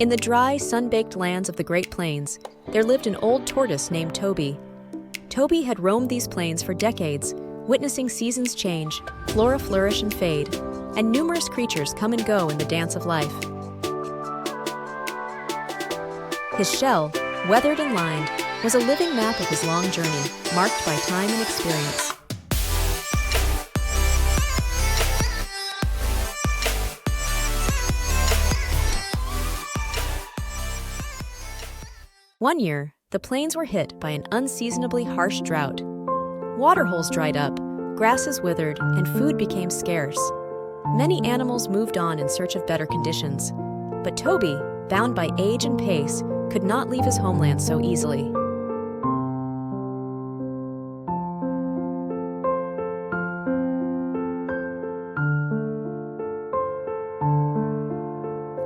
In the dry, sun-baked lands of the Great Plains, there lived an old tortoise named Tobi. Tobi had roamed these plains for decades, witnessing seasons change, flora flourish and fade, and numerous creatures come and go in the dance of life. His shell, weathered and lined, was a living map of his long journey, marked by time and experience. One year, the plains were hit by an unseasonably harsh drought. Waterholes dried up, grasses withered, and food became scarce. Many animals moved on in search of better conditions, but Tobi, bound by age and pace, could not leave his homeland so easily.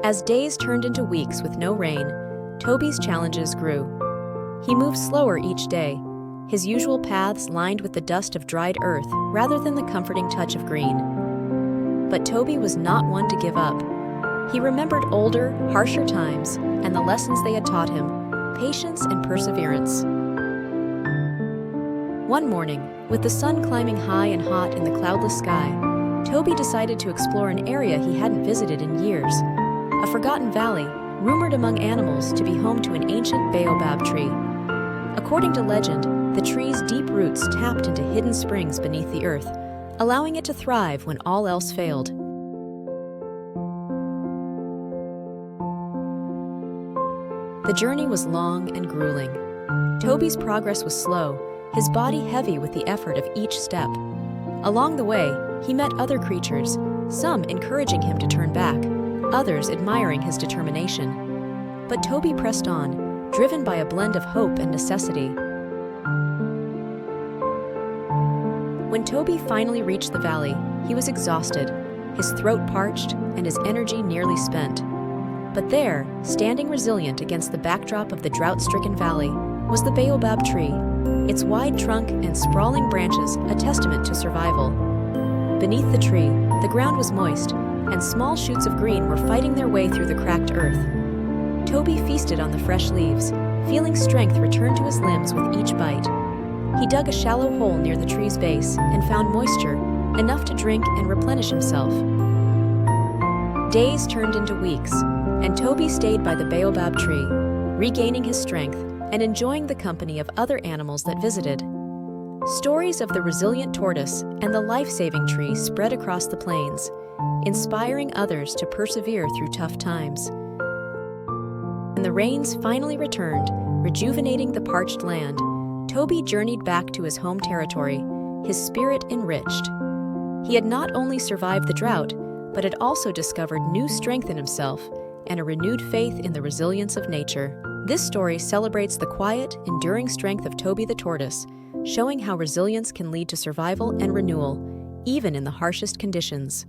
As days turned into weeks with no rain, Tobi's challenges grew. He moved slower each day, his usual paths lined with the dust of dried earth rather than the comforting touch of green. But Tobi was not one to give up. He remembered older, harsher times and the lessons they had taught him, patience and perseverance. One morning, with the sun climbing high and hot in the cloudless sky, Tobi decided to explore an area he hadn't visited in years, a forgotten valley, rumored among animals to be home to an ancient baobab tree. According to legend, the tree's deep roots tapped into hidden springs beneath the earth, allowing it to thrive when all else failed. The journey was long and grueling. Tobi's progress was slow, his body heavy with the effort of each step. Along the way, he met other creatures, some encouraging him to turn back, others admiring his determination. But Tobi pressed on, driven by a blend of hope and necessity. When Tobi finally reached the valley, he was exhausted, his throat parched, and his energy nearly spent. But there, standing resilient against the backdrop of the drought-stricken valley, was the baobab tree, its wide trunk and sprawling branches a testament to survival. Beneath the tree, the ground was moist, and small shoots of green were fighting their way through the cracked earth. Tobi feasted on the fresh leaves, feeling strength return to his limbs with each bite. He dug a shallow hole near the tree's base and found moisture, enough to drink and replenish himself. Days turned into weeks, and Tobi stayed by the baobab tree, regaining his strength and enjoying the company of other animals that visited. Stories of the resilient tortoise and the life-saving tree spread across the plains, inspiring others to persevere through tough times. When the rains finally returned, rejuvenating the parched land, Tobi journeyed back to his home territory, his spirit enriched. He had not only survived the drought, but had also discovered new strength in himself and a renewed faith in the resilience of nature. This story celebrates the quiet, enduring strength of Tobi the tortoise, showing how resilience can lead to survival and renewal, even in the harshest conditions.